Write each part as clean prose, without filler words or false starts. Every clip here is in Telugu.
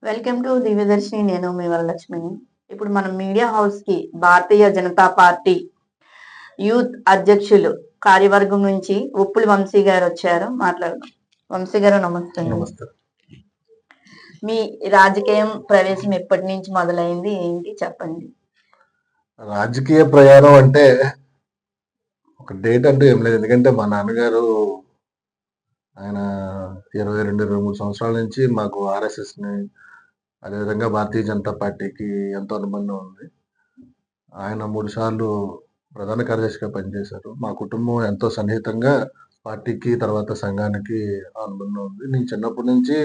Welcome to Divyadarshini. నేను మీ వరలక్ష్మిని. ఇప్పుడు మనం మీడియా హౌస్‌కి భారతీయ జనతా పార్టీ యూత్ అధ్యక్షులు కార్యవర్గం నుంచి ఉప్పుల వంశీ గారు వచ్చారు. మాట్లాడదాం. వంశీ గారు నమస్తే అండి. నమస్తే. మీ రాజకీయం ప్రవేశం ఎప్పటి నుంచి మొదలైంది? ఏంటి చెప్పండి? రాజకీయ ప్రయాణం అంటే ఒక డేట్ అంటూ ఏం లేదు. ఎందుకంటే మా నాన్నగారు ఆయన 22, 23 సంవత్సరాల నుంచి మాకు ఆర్ఎస్ఎస్‌ని అదేవిధంగా భారతీయ జనతా పార్టీకి ఎంతో అనుబంధం ఉంది. ఆయన 3 సార్లు ప్రధాన కార్యదర్శిగా పనిచేశారు. మా కుటుంబం ఎంతో సన్నిహితంగా పార్టీకి, తర్వాత సంఘానికి అనుబంధం ఉంది. నేను చిన్నప్పటి నుంచి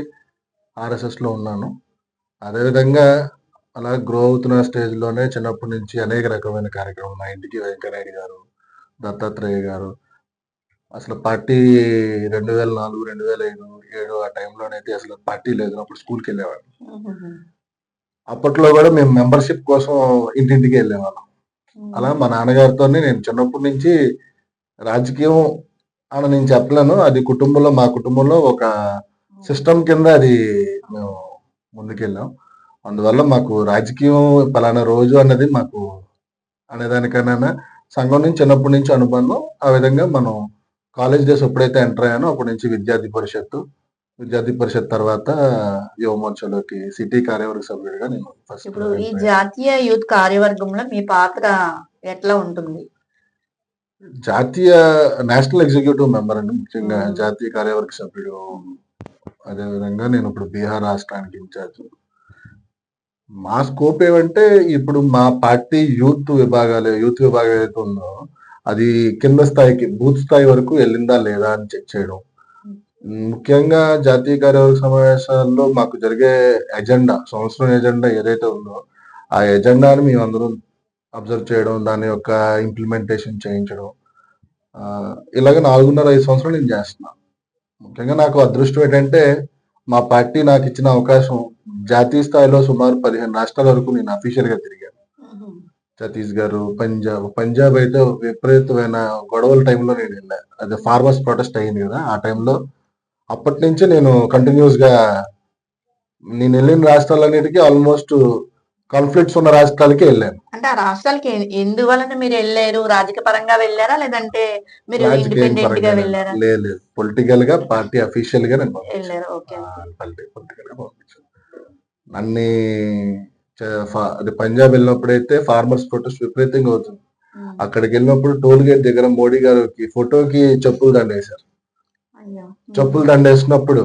ఆర్ఎస్ఎస్‌లో ఉన్నాను. అదేవిధంగా అలా గ్రో అవుతున్న స్టేజ్‌లోనే చిన్నప్పటి నుంచి అనేక రకమైన కార్యక్రమాలు మా ఇంటికి వెంకయ్యనాయుడు గారు, దత్తాత్రేయ గారు అసలు పార్టీ 2004, 2005, 7 ఆ టైంలోనైతే అసలు పార్టీ లేదు. అప్పుడు స్కూల్‌కెళ్ళేవాడిని. అప్పట్లో కూడా మేము మెంబర్‌షిప్ కోసం ఇంటింటికి వెళ్ళేవాళ్ళం. అలా మా నాన్నగారితోనే నేను చిన్నప్పటి నుంచి రాజకీయం అని నేను చెప్పలేను. అది మా కుటుంబంలో ఒక సిస్టమ్ కింద అది మేము ముందుకెళ్ళాం. అందువల్ల మాకు రాజకీయం పలానా రోజు అన్నది మాకు అనేదానికన్నా సంఘం నుంచి చిన్నప్పటి నుంచి అనుబంధం. ఆ విధంగా మనం కాలేజ్ డేస్ ఎప్పుడైతే ఎంటర్ అయ్యానో అప్పటి నుంచి విద్యార్థి పరిషత్ తర్వాత యువమోర్చాలోకి సిటీ కార్యవర్గ సభ్యుడిగా నేను ఫస్ట్ ఇప్పుడు ఈ జాతీయ యూత్ కార్యవర్గంలో మీ పాత్ర ఎట్లా ఉంటుంది? జాతీయ నేషనల్ ఎగ్జిక్యూటివ్ మెంబర్ అండి. ముఖ్యంగా జాతీయ కార్యవర్గ సభ్యుడు. అదేవిధంగా నేను ఇప్పుడు బీహార్ రాష్ట్రానికి ఇన్ఛార్జ్. మా స్కోప్ ఏమంటే ఇప్పుడు మా పార్టీ యూత్ విభాగం ఏదైతే ఉందో అది కింద స్థాయికి బూత్ స్థాయి వరకు వెళ్ళిందా లేదా అని చెక్ చేయడం. ముఖ్యంగా జాతీయ కార్యవర్గ సమావేశాల్లో మాకు జరిగే సంవత్సరం ఎజెండా ఏదైతే ఉందో ఆ ఎజెండాని మేమందరం అబ్జర్వ్ చేయడం, దాని యొక్క ఇంప్లిమెంటేషన్ చేయించడం. ఇలాగ 4.5 సంవత్సరాలు నేను చేస్తున్నాను. ముఖ్యంగా నాకు అదృష్టం ఏంటంటే మా పార్టీ నాకు ఇచ్చిన అవకాశం జాతీయ స్థాయిలో సుమారు 15 రాష్ట్రాల వరకు నేను అఫీషియల్ గా తిరిగాను. ఛత్తీస్గఢ్, పంజాబ్ అయితే విపరీతమైన గొడవల టైంలో నేను వెళ్ళా. అది ఫార్మర్స్ ప్రొటెస్ట్ అయింది కదా, ఆ టైంలో అప్పటి నుంచి నేను కంటిన్యూస్ గా నేను వెళ్ళిన రాష్ట్రాలన్నిటికీ ఆల్మోస్ట్ కాన్ఫ్లిక్ట్స్ ఉన్న రాష్ట్రాలకి వెళ్ళాను. అంటే ఆ రాష్ట్రాలకి ఎందువలన మీరు వెళ్ళారు? రాజకీయ పరంగా వెళ్ళారా, లేదంటే మీరు ఇండిపెండెంట్ గా వెళ్ళారా? లేదు, పొలిటికల్ గా పార్టీ అఫీషియల్ గా నేను వెళ్ళారు. ఓకే. పొలిటికల్ గా పంపించాను. అన్ని అది పంజాబ్ వెళ్ళినప్పుడైతే ఫార్మర్స్ ప్రొటెస్ట్ విపరీతంగా అవుతుంది. అక్కడికి వెళ్ళినప్పుడు టోల్ గేట్ దగ్గర మోడీ గారికి ఫోటోకి చెప్పులు దండేశారు. చెప్పులు దండేసినప్పుడు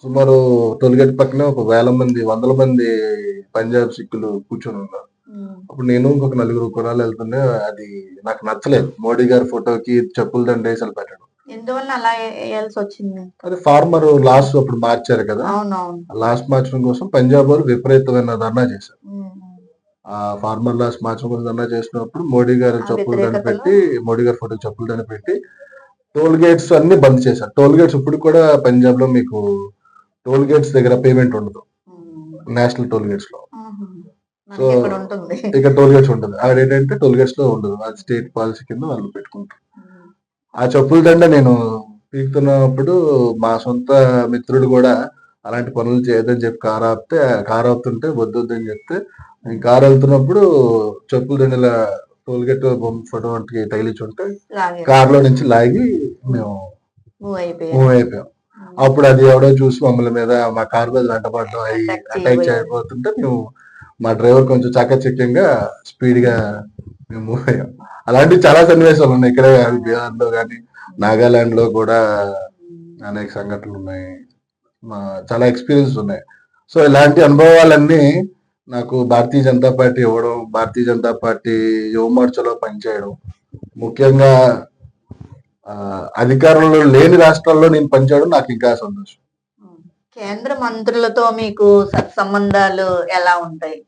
సుమారు టోల్ గేట్ పక్కనే ఒక 100 మంది పంజాబ్ సిక్కులు కూర్చొని ఉన్నారు. అప్పుడు నేను ఇంకొక 4 కుర్రాళ్ళు వెళ్తుండే అది నాకు నచ్చలేదు. మోడీ గారి ఫోటోకి చెప్పులు దండేసాలు పెట్టడం. ఎందువల్ల అలా వేయాల్సి వచ్చింది? అది ఫార్మర్ లాస్ట్ అప్పుడు మార్చారు కదా, లాస్ట్ మార్చడం కోసం పంజాబ్ వాళ్ళు విపరీతమైన ధర్నా చేశారు. ఆ ఫార్మర్ లాస్ట్ మార్చడం కోసం ధర్నా చేసినప్పుడు మోడీ గారి మోడీ గారి ఫోటో చెప్పులు దండ పెట్టి టోల్ గేట్స్ అన్ని బంద్ చేశారు. టోల్ గేట్స్ ఇప్పుడు కూడా పంజాబ్ లో మీకు టోల్ గేట్స్ దగ్గర పేమెంట్ ఉండదు, నేషనల్ టోల్ గేట్స్ లో. సో ఇక టోల్ గేట్స్ ఉంటుంది, అక్కడ ఏంటంటే టోల్ గేట్స్ లో ఉండదు. అది స్టేట్ పాలసీ కింద వాళ్ళు పెట్టుకుంటారు. ఆ చెప్పుల దండ నేను పీకుతున్నప్పుడు మా సొంత మిత్రుడు కూడా అలాంటి పనులు చేయొద్దని చెప్పి కారు ఆపుతుంటే వద్దని చెప్తే నేను కారు వెళ్తున్నప్పుడు చెప్పుల దండల టోల్ గేట్ ఫోటో వంటికి తగిలించుంటే కారులో నుంచి లాగి మేము మూవ్ అయిపోయాం. అప్పుడు అది ఎవడో చూసి మమ్మల్ని మీద మా కారు మీద వెంటబడడం అటాక్ చేయబోతుంటే మేము మా డ్రైవర్ కొంచెం చాకచక్యంగా స్పీడ్ గా మేము మూవ్ అయ్యాం. అలాంటివి చాలా సన్నివేశాలు ఉన్నాయి. ఇక్కడే బీహార్ లో కానీ నాగాలాండ్ లో కూడా అనేక సంఘటనలు ఉన్నాయి. చాలా ఎక్స్పీరియన్స్ ఉన్నాయి. సో ఇలాంటి అనుభవాలన్నీ నాకు భారతీయ జనతా పార్టీ ఇవ్వడం, భారతీయ జనతా పార్టీ యువ మోర్చాలో పనిచేయడం, ముఖ్యంగా అధికారంలో లేని రాష్ట్రాల్లో నేను పనిచేయడం నాకు ఇంకా సంతోషం. కేంద్ర మంత్రులతో మీకు సత్సంబంధాలు ఎలా ఉంటాయి?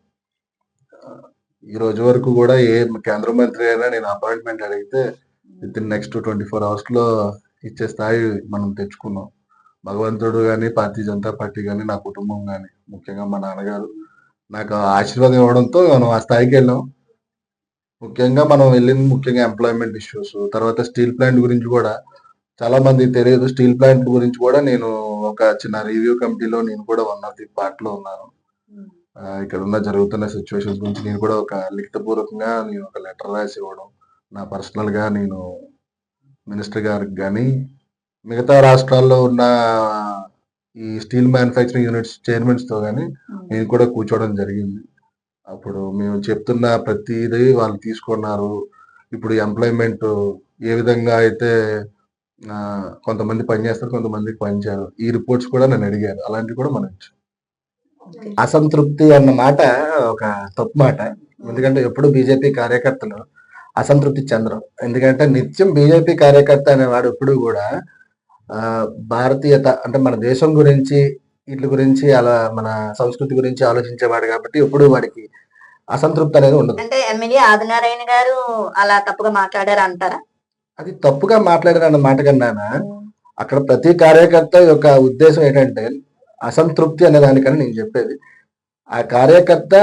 ఈ రోజు వరకు కూడా ఏ కేంద్ర మంత్రి అయినా నేను అపాయింట్మెంట్ అడిగితే విత్ ఇన్ నెక్స్ట్ 24 hours లో ఇచ్చే స్థాయి మనం తెచ్చుకున్నాం. భగవంతుడు కానీ, భారతీయ జనతా పార్టీ కానీ, నా కుటుంబం కానీ, ముఖ్యంగా మా నాన్నగారు నాకు ఆశీర్వాదం ఇవ్వడంతో మనం ఆ స్థాయికి వెళ్ళాం. ముఖ్యంగా మనం వెళ్ళింది ఎంప్లాయ్మెంట్ ఇష్యూస్, తర్వాత స్టీల్ ప్లాంట్ గురించి కూడా చాలా మంది తెలియదు. స్టీల్ ప్లాంట్ గురించి కూడా నేను ఒక చిన్న రివ్యూ కమిటీలో నేను కూడా వన్ ఆఫ్ ది పార్ట్ లో ఉన్నాను. ఇక్కడ ఉన్న జరుగుతున్న సిచ్యువేషన్స్ గురించి నేను కూడా ఒక లిఖితపూర్వకంగా నేను ఒక లెటర్ రాసి ఇవ్వడం, నా పర్సనల్ గా నేను మినిస్టర్ గారికి కానీ మిగతా రాష్ట్రాల్లో ఉన్న ఈ స్టీల్ మ్యానుఫ్యాక్చరింగ్ యూనిట్స్ చైర్మన్స్ తో కానీ నేను కూడా కూర్చోవడం జరిగింది. అప్పుడు మేము చెప్తున్న ప్రతిదీ వాళ్ళు తీసుకున్నారు. ఇప్పుడు ఎంప్లాయ్మెంట్ ఏ విధంగా అయితే కొంతమంది పని చేస్తారు, కొంతమందికి పని చేయరు. ఈ రిపోర్ట్స్ కూడా నన్ను అడిగారు. అలాంటివి కూడా మనం ఇచ్చాం. అసంతృప్తి అన్న మాట ఒక తప్పు మాట. ఎందుకంటే ఎప్పుడు బీజేపీ కార్యకర్తలు అసంతృప్తి చెందరు. ఎందుకంటే నిత్యం బీజేపీ కార్యకర్త అనేవాడు ఎప్పుడు కూడా భారతీయత అంటే మన దేశం గురించి వీటి గురించి అలా మన సంస్కృతి గురించి ఆలోచించేవాడు కాబట్టి ఎప్పుడు వాడికి అసంతృప్తి అనేది ఉండదు. అంటే ఎమ్మెల్యే ఆదినారాయణ గారు అలా తప్పుగా మాట్లాడారు అంటారా? అది తప్పుగా మాట్లాడారు అన్న మాట కన్నా అక్కడ ప్రతి కార్యకర్త యొక్క ఉద్దేశం ఏంటంటే అసంతృప్తి అనే దానికని నేను చెప్పేది. ఆ కార్యకర్త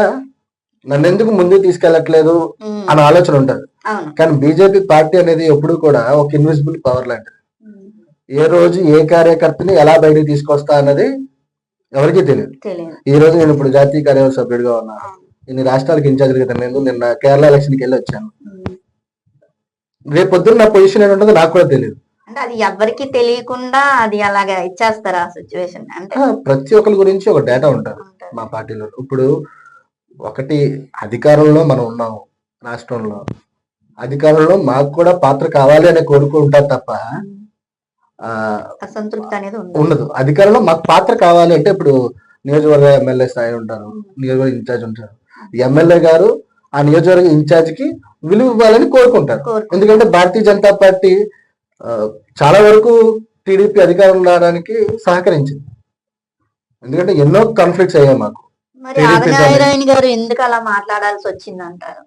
నన్ను ఎందుకు ముందుకు తీసుకెళ్ళట్లేదు అనే ఆలోచన ఉంటది. కానీ బీజేపీ పార్టీ అనేది ఎప్పుడు కూడా ఒక ఇన్విజిబుల్ పవర్ లాంటిది. ఏ రోజు ఏ కార్యకర్తని ఎలా బయటకు తీసుకొస్తా అన్నది ఎవరికీ తెలియదు. ఈ రోజు నేను ఇప్పుడు జాతీయ కార్యవర్గ సభ్యుడిగా ఉన్నాను. ఇన్ని రాష్ట్రాలకు ఇన్ఛార్జ్ కదా. నేను నిన్న కేరళ ఎలక్షన్కి వెళ్ళి వచ్చాను. రేపు పొద్దున్న నా పొజిషన్ ఏంటంటే నాకు కూడా తెలియదు. అంటే అది ఎవరికి తెలియకుండా అది అలాగా ఇచ్చేస్తారా సిచ్యువేషన్? అంటే ప్రతి ఒక్కరి గురించి ఒక డేటా ఉంటుంది మా పార్టీలో. ఇప్పుడు ఒకటి అధికారంలో మనం ఉన్నాము, రాష్ట్రంలో అధికారంలో మాకు కూడా పాత్ర కావాలి అనే కోరుకుంటారు తప్ప అసంతృప్తి అనేది ఉండదు. అధికారంలో మాకు పాత్ర కావాలి అంటే ఇప్పుడు నియోజకవర్గ ఎమ్మెల్యే స్థాయి ఉంటారు, నియోజకవర్గ ఇన్ఛార్జ్ ఉంటారు. ఎమ్మెల్యే గారు ఆ నియోజకవర్గ ఇన్ఛార్జ్ కి విలువ ఇవ్వాలని కోరుకుంటారు. ఎందుకంటే భారతీయ జనతా పార్టీ చాలా వరకు టీడీపీ అధికారం రావడానికి సహకరించింది. ఎందుకంటే ఎన్నో కాన్ఫ్లిక్ట్స్ అయ్యాయి మాకు. గారు ఎందుకు అలా మాట్లాడాల్సి వచ్చింది అంటారు?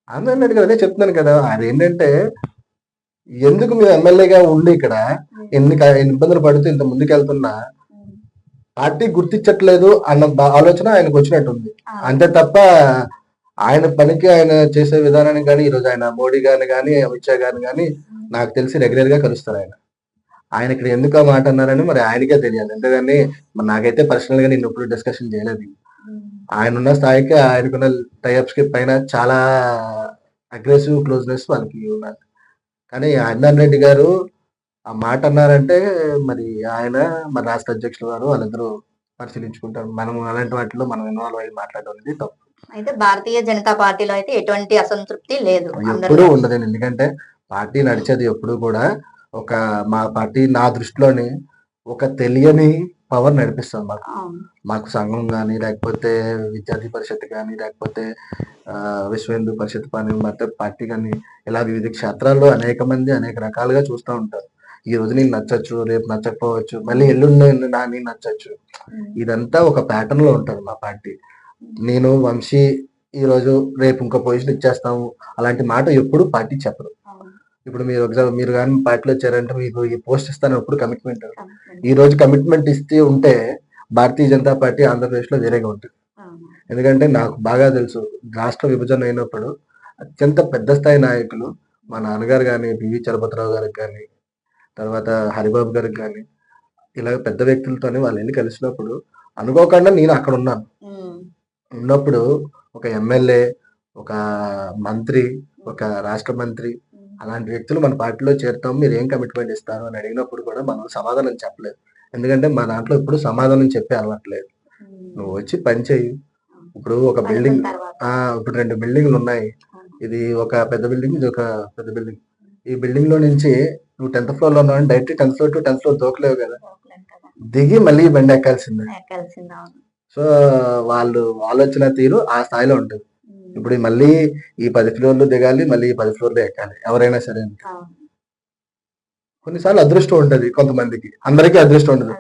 అందరినట్టు కదా చెప్తున్నాను కదా. అదేంటంటే ఎందుకు మీరు ఎమ్మెల్యేగా ఉండి ఇక్కడ ఎన్ని ఇబ్బందులు పడుతూ ఇంత ముందుకు వెళ్తున్నా పార్టీ గుర్తించట్లేదు అన్న ఆలోచన ఆయనకు వచ్చినట్టుంది. అంతే తప్ప ఆయన పనికి ఆయన చేసే విధానానికి కానీ ఈరోజు ఆయన మోడీ గారిని కానీ అమిత్ షా గారిని కానీ నాకు తెలిసి రెగ్యులర్ గా కలుస్తారు. ఆయన ఇక్కడ ఎందుకు మాట అన్నారని మరి ఆయనకే తెలియాలి. అంతేగాని మరి నాకైతే పర్సనల్ గా నేను ఎప్పుడు డిస్కషన్ చేయలేదు. ఆయన ఉన్న స్థాయికి ఆయనకున్న టైప్స్ కి పైన చాలా అగ్రెసివ్ క్లోజ్నెస్ వాళ్ళకి ఉన్నారు. కానీ ఆదినారాయణ రెడ్డి గారు ఆ మాట అన్నారంటే మరి ఆయన మన రాష్ట్ర అధ్యక్షులు గారు వాళ్ళిద్దరూ పరిశీలించుకుంటారు. మనం అలాంటి వాటిలో మనం ఇన్వాల్వ్ అయ్యి మాట్లాడడం అనేది తప్పు. అయితే భారతీయ జనతా పార్టీలో అయితే ఎటువంటి అసంతృప్తి లేదు, ఎప్పుడూ ఉండదండి. ఎందుకంటే పార్టీ నడిచేది ఎప్పుడు కూడా ఒక మా పార్టీ నా దృష్టిలోని ఒక తెలియని పవర్ నడిపిస్తుంది మాకు సంఘం కానీ లేకపోతే విద్యార్థి పరిషత్ కానీ లేకపోతే విశ్వ హిందూ పరిషత్ పార్టీ కానీ ఇలా వివిధ క్షేత్రాల్లో అనేక మంది అనేక రకాలుగా చూస్తూ ఉంటారు. ఈ రోజు నేను నచ్చచ్చు, రేపు నచ్చకపోవచ్చు, మళ్ళీ ఎల్లుండి నేను నచ్చచ్చు. ఇదంతా ఒక ప్యాటర్న్ లో ఉంటారు మా పార్టీ. నేను వంశీ ఈ రోజు రేపు ఇంకో పొజిషన్ ఇచ్చేస్తాము అలాంటి మాట ఎప్పుడు పార్టీ చెప్పరు. ఇప్పుడు మీరు కానీ పార్టీలో వచ్చారంటే మీకు ఈ పోస్ట్ ఇస్తాను ఎప్పుడు కమిట్మెంట్. ఈ రోజు కమిట్మెంట్ ఇస్తే ఉంటే భారతీయ జనతా పార్టీ ఆంధ్రప్రదేశ్ లో వేరేగా ఉంటుంది. ఎందుకంటే నాకు బాగా తెలుసు రాష్ట్ర విభజన అయినప్పుడు అత్యంత పెద్ద స్థాయి నాయకులు మా నాన్నగారు కానీ పివి చలపతిరావు గారికి కానీ తర్వాత హరిబాబు గారికి కానీ ఇలా పెద్ద వ్యక్తులతోనే వాళ్ళు వెళ్ళి కలిసినప్పుడు అనుకోకుండా నేను అక్కడ ఉన్నప్పుడు ఒక ఎమ్మెల్యే, ఒక మంత్రి, ఒక రాష్ట్ర మంత్రి అలాంటి వ్యక్తులు మన పార్టీలో చేరుతాం, మీరు ఏం కమిట్మెంట్ ఇస్తారు అని అడిగినప్పుడు కూడా మనం సమాధానం చెప్పలేదు. ఎందుకంటే మా దాంట్లో ఇప్పుడు సమాధానం చెప్పే అలవాట్లేదు. నువ్వు వచ్చి పని చెయ్యి. ఇప్పుడు ఒక బిల్డింగ్ ఇప్పుడు 2 బిల్డింగ్లు ఉన్నాయి. ఇది ఒక పెద్ద బిల్డింగ్, ఇది ఒక పెద్ద బిల్డింగ్. ఈ బిల్డింగ్ లో నుంచి నువ్వు 10th ఫ్లోర్ లో ఉన్నావు, direct 10th floor to 10th floor దూకలేవు కదా, దిగి మళ్ళీ బండి ఎక్కాల్సిందే. సో వాళ్ళు ఆలోచన తీరు ఆ స్థాయిలో ఉంటుంది. ఇప్పుడు మళ్ళీ ఈ 10 ఫ్లోర్లు దిగాలి, మళ్ళీ ఈ 10 ఫ్లోర్లు ఎక్కాలి ఎవరైనా సరే. కొన్నిసార్లు అదృష్టం ఉంటది కొంతమందికి, అందరికీ అదృష్టం ఉండదు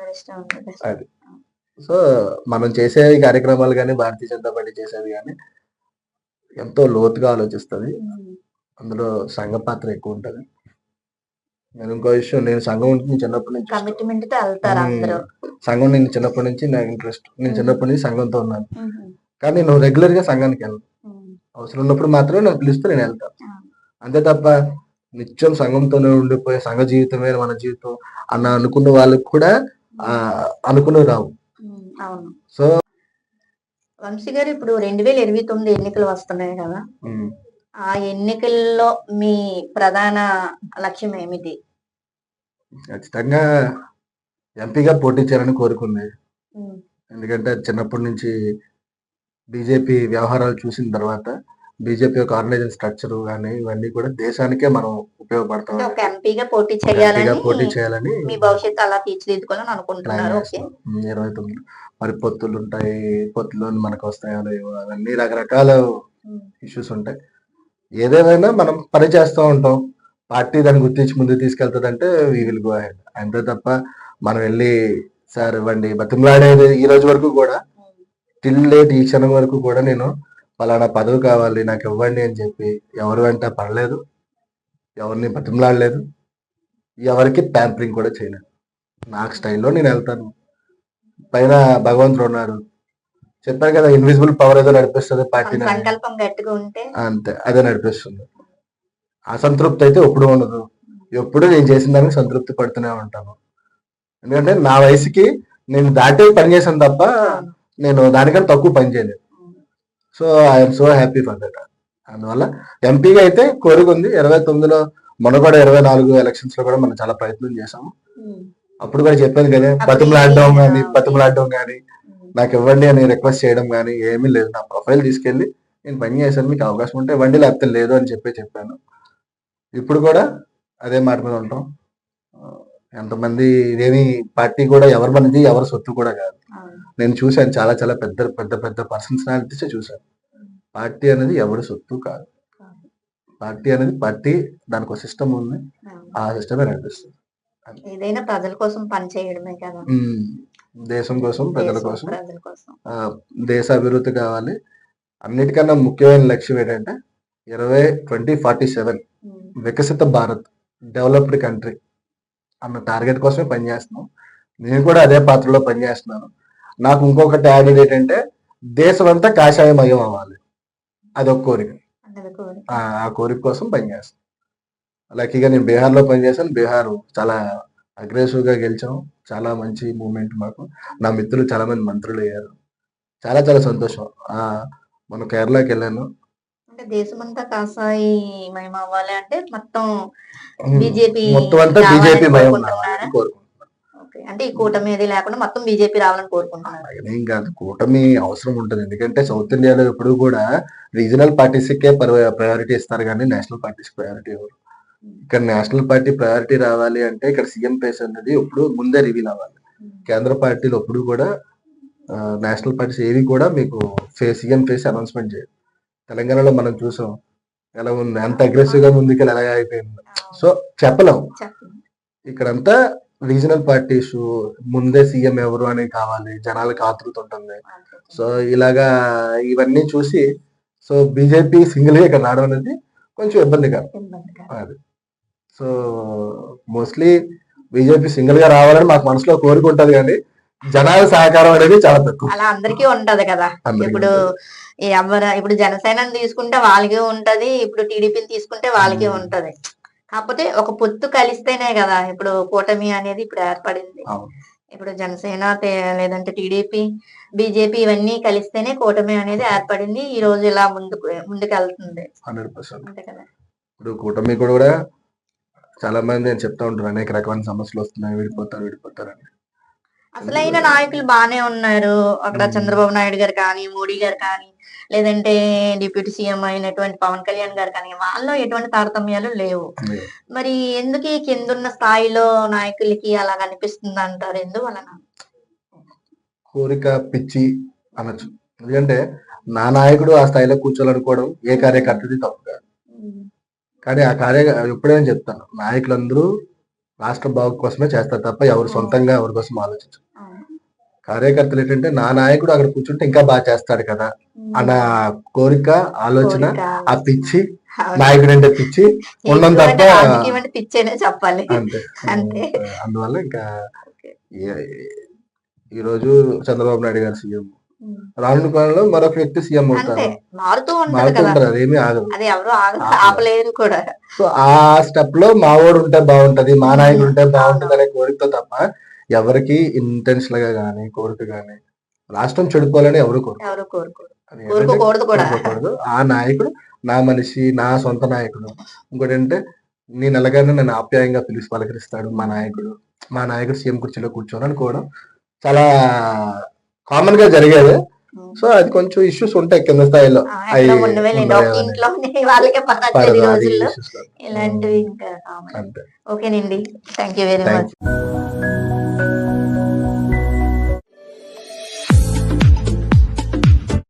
అది. సో మనం చేసే కార్యక్రమాలు కానీ భారతీయ జనతా పార్టీ చేసేది కానీ ఎంతో లోతుగా ఆలోచిస్తుంది. అందులో సంఘ పాత్ర ఎక్కువ ఉంటది. నేను ఇంకో విషయం, నేను సంఘం నుంచి చిన్నప్పటి నుంచి సంఘం నేను చిన్నప్పటి నుంచి నాకు ఇంట్రెస్ట్. నేను చిన్నప్పటి నుంచి సంఘంతో ఉన్నాను. కానీ నేను రెగ్యులర్ గా సంఘానికి వెళ్ళను. అవసరం ఉన్నప్పుడు మాత్రమే నన్ను పిలిస్తే నేను వెళ్తాను. అంతే తప్ప నిత్యం సంఘంతోనే ఉండిపోయే సంఘ జీవితమే మన జీవితం అన్న అనుకున్న వాళ్ళకి కూడా అనుకుని రావు. అవును. సో వంశీ గారు ఇప్పుడు 2029 ఎన్నికలు వస్తున్నాయి కదా, ఆ ఎన్నికల్లో మీ ప్రధాన లక్ష్యం ఏమిటి? ఖచ్చితంగా ఎంపీగా పోటీ చేయాలని కోరుకుంది. ఎందుకంటే చిన్నప్పటి నుంచి బీజేపీ వ్యవహారాలు చూసిన తర్వాత బీజేపీ యొక్క ఆర్గనైజేషన్ స్ట్రక్చర్ కానీ ఇవన్నీ కూడా దేశానికే మనం ఉపయోగపడతాం. ఒక ఎంపీగా పోటీ చేయాలని మీ భవిష్యత్తు అలా తీర్చిదిద్దుకోవాలని అనుకుంటున్నారు. 29 మరి పొత్తులు ఉంటాయి, పొత్తులు మనకు వస్తాయో లేవో అవన్నీ రకరకాల ఇష్యూస్ ఉంటాయి. ఏదేమైనా మనం పని చేస్తూ ఉంటాం. పార్టీ దాన్ని గుర్తించి ముందుకు తీసుకెళ్తుంది అంటే వీ విల్ గో అహెడ్. అంతే తప్ప మనం వెళ్ళి సార్ ఇవ్వండి బతిమలాడేది ఈ రోజు వరకు కూడా టిల్ లేట్ ఈ క్షణం వరకు కూడా నేను పలానా పదవి కావాలి నాకు ఇవ్వండి అని చెప్పి ఎవరు వెంట పడలేదు, ఎవరిని బతిమలాడలేదు, ఎవరికి ప్యాంపరింగ్ కూడా చేయలేదు. నాకు స్టైల్లో నేను వెళ్తాను. పైన భగవంతుడు ఉన్నారు, చెప్పాను కదా, ఇన్విజిబుల్ పవర్ ఏదో నడిపిస్తుంది పార్టీని, సంకల్పం గట్టిగా ఉంటే అంతే అదే నడిపిస్తుంది. అసంతృప్తి అయితే ఎప్పుడు ఉండదు. ఎప్పుడు నేను చేసిన దానికి సంతృప్తి పడుతూనే ఉంటాను. ఎందుకంటే నా వయసుకి నేను దాటే పని చేశాను తప్ప నేను దానికన్నా తక్కువ పని చేయలేదు. So I'm so happy for that. అందువల్ల ఎంపీగా అయితే కోరుకుంది. 29లో మొన్న కూడా 24 ఎలక్షన్స్ లో కూడా మనం చాలా ప్రయత్నం చేసాము. అప్పుడు కూడా చెప్పాను కదా, బతిమలాడడం కానీ నాకు ఇవ్వండి అని రిక్వెస్ట్ చేయడం కానీ ఏమీ లేదు. నా ప్రొఫైల్ తీసుకెళ్ళి నేను పని చేశాను, మీకు అవకాశం ఉంటే ఇవ్వండి లేకపోతే లేదు అని చెప్పాను. ఇప్పుడు కూడా అదే మాట మీద ఉంటాం. ఎంతమంది ఇదేమి పార్టీ కూడా ఎవరి మనది ఎవరి సొత్తు కూడా కాదు. నేను చూశాను చాలా చాలా పెద్ద పెద్ద పెద్ద పర్సనాలిటీస్ చూశాను. పార్టీ అనేది ఎవరి సొత్తు కాదు. పార్టీ అనేది పార్టీ, దానికి ఒక సిస్టమ్ ఉంది, ఆ సిస్టమే నడిపిస్తుంది. ఏదైనా ప్రజల కోసం పని చేయడమే కదా, దేశం కోసం, ప్రజల కోసం, దేశ అభివృద్ధి కావాలి. అన్నిటికన్నా ముఖ్యమైన లక్ష్యం ఏంటంటే 2047 వికసిత భారత్, డెవలప్డ్ కంట్రీ అన్న టార్గెట్ కోసమే పనిచేస్తున్నాం. నేను కూడా అదే పాత్రలో పనిచేస్తున్నాను. నాకు ఇంకొకటి యాడెడ్ ఏంటంటే దేశం అంతా కాషాయమయం అవ్వాలి, అదొక కోరిక. ఆ కోరిక కోసం పనిచేస్తాను. లక్కీగా నేను బీహార్లో పనిచేశాను. బీహార్ చాలా అగ్రెసివ్ గా గెలిచాం. చాలా మంచి మూమెంట్ మాకు. నా మిత్రులు చాలా మంది మంత్రులు అయ్యారు. చాలా చాలా సంతోషం. మన కేరళకి వెళ్ళాను. అంటే దేశమంతా కాషాయమయం అవ్వాలి అంటే మొత్తం బీజేపీ మయం రావాలని కోరుకుంటున్నాను. అంటే ఈ కూటమి ఏది లేకుండా మొత్తం బీజేపీ రావాలని కోరుకుంటున్నాను. ఏం కాదు, కూటమి అవసరం ఉంటుంది. ఎందుకంటే సౌత్ ఇండియాలో ఎప్పుడు కూడా రీజనల్ పార్టీస్కే ప్రయారిటీ ఇస్తారు కానీ నేషనల్ పార్టీస్ ప్రయారిటీ ఇవ్వరు. ఇక్కడ నేషనల్ పార్టీ ప్రయారిటీ రావాలి అంటే ఇక్కడ సీఎం ఫేస్ అనేది ఎప్పుడు ముందే రివీల్ అవ్వాలి. కేంద్ర పార్టీలు ఎప్పుడు కూడా నేషనల్ పార్టీస్ ఏవి కూడా మీకు సీఎం ఫేస్ అనౌన్స్మెంట్ చేయరు. తెలంగాణలో మనం చూసాం ఎలా ఉంది, ఎంత అగ్రెసివ్ గా ముందుకెళ్ళి ఎలా అయిపోయింది. సో చెప్పలేం. ఇక్కడంతా రీజనల్ పార్టీస్ ముందే సీఎం ఎవరు అనేది కావాలి, జనాలకు ఆతృత ఉంటుంది. సో ఇలాగా ఇవన్నీ చూసి సో బీజేపీ సింగిల్ గా ఇక్కడ రావడం అనేది కొంచెం ఇబ్బందికరం. అది సో మోస్ట్లీ బీజేపీ సింగిల్ గా రావాలని మాకు మనసులో కోరుకుంటది కానీ జనాల సహకారం అనేది చాలా తక్కువ. అలా అందరికీ ఉంటది కదా. ఇప్పుడు జనసేన తీసుకుంటే వాళ్ళకి ఉంటది, ఇప్పుడు టీడీపీని తీసుకుంటే వాళ్ళకి ఉంటది. కాకపోతే ఒక పొత్తు కలిస్తేనే కదా ఇప్పుడు కూటమి అనేది ఇప్పుడు ఏర్పడింది. ఇప్పుడు జనసేన లేదంటే టీడీపీ, బీజేపీ ఇవన్నీ కలిస్తేనే కూటమి అనేది ఏర్పడింది. ఈ రోజు ఇలా ముందుకు వెళ్తుంది. 100%. అంతే కదా. ఇప్పుడు కూటమి కూడా చాలా మంది నేను చెప్తా ఉంటారు, అనేక రకమైన సమస్యలు వస్తున్నాయి, విడిపోతారని. అసలైన నాయకులు బానే ఉన్నారు అక్కడ. చంద్రబాబు నాయుడు గారు కానీ, మోడీ గారు కానీ, లేదంటే డిప్యూటీ సీఎం అయినటువంటి పవన్ కళ్యాణ్ గారు కానీ, వాళ్ళలో ఎటువంటి తారతమ్యాలు లేవు. మరి ఎందుకు కిందున్న స్థాయిలో నాయకులకి అలా అనిపిస్తుంది అంటారు? ఎందువలన? కోరిక, పిచ్చి అనొచ్చు. ఎందుకంటే నా నాయకుడు ఆ స్థాయిలో కూర్చోాలనుకోవడం ఏ కార్యకర్తది తప్పు కాదు. కానీ ఆ ఎప్పుడైనా చెప్తాను, నాయకులందరూ రాష్ట్ర బాగు కోసమే చేస్తారు తప్ప ఎవరు సొంతంగా ఎవరి కోసం ఆలోచించరు. కార్యకర్తలు ఏంటంటే నా నాయకుడు అక్కడ కూర్చుంటే ఇంకా బాగా చేస్తాడు కదా అన్న కోరిక, ఆలోచన, ఆ పిచ్చి, నాయకుడు అంటే పిచ్చి ఉండడం తప్ప చెప్పాలి అంతే. అందువల్ల ఇంకా ఈ రోజు చంద్రబాబు నాయుడు గారు సీఎం, రానున్న కాలంలో మరొక వ్యక్తి సీఎం అవుతారు, మారుతుంటారు, అదేమీ ఆగదు. సో ఆ స్టెప్ లో మా వాడు ఉంటే బాగుంటది, మా నాయకుడు ఉంటే బాగుంటది అనే కోరికతో తప్ప ఎవరికి ఇంటెన్షనల్ గా కానీ కోరిక కానీ రాష్ట్రం చెడిపోవాలని ఎవరు కోరుకోరు. ఎవరు కోరుకోరు, అది కోరుకోకూడదు కూడా. కోరుకోకూడదు. ఆ నాయకుడు నా మనిషి, నా సొంత నాయకుడు. ఇంకోటి అంటే నేను ఎలాగైనా నన్ను ఆప్యాయంగా పిలిచి పలకరిస్తాడు మా నాయకుడు. మా నాయకుడు సీఎం కుర్చీలో కూర్చోని అనుకోవడం చాలా కామన్ గా జరిగేది. సో అది కొంచెం ఇష్యూస్ ఉంటాయి కింద స్థాయిలో. ఎక్కడ ఉండవేలేండి, ఒక ఇంట్లోనే వాళ్ళకే పడచ్చేది ఈ రోజుల్లో issues లో. ఇలాంటివి ఇంకా కామన్. అంతే. ఓకేనండి, thank you very Thank much.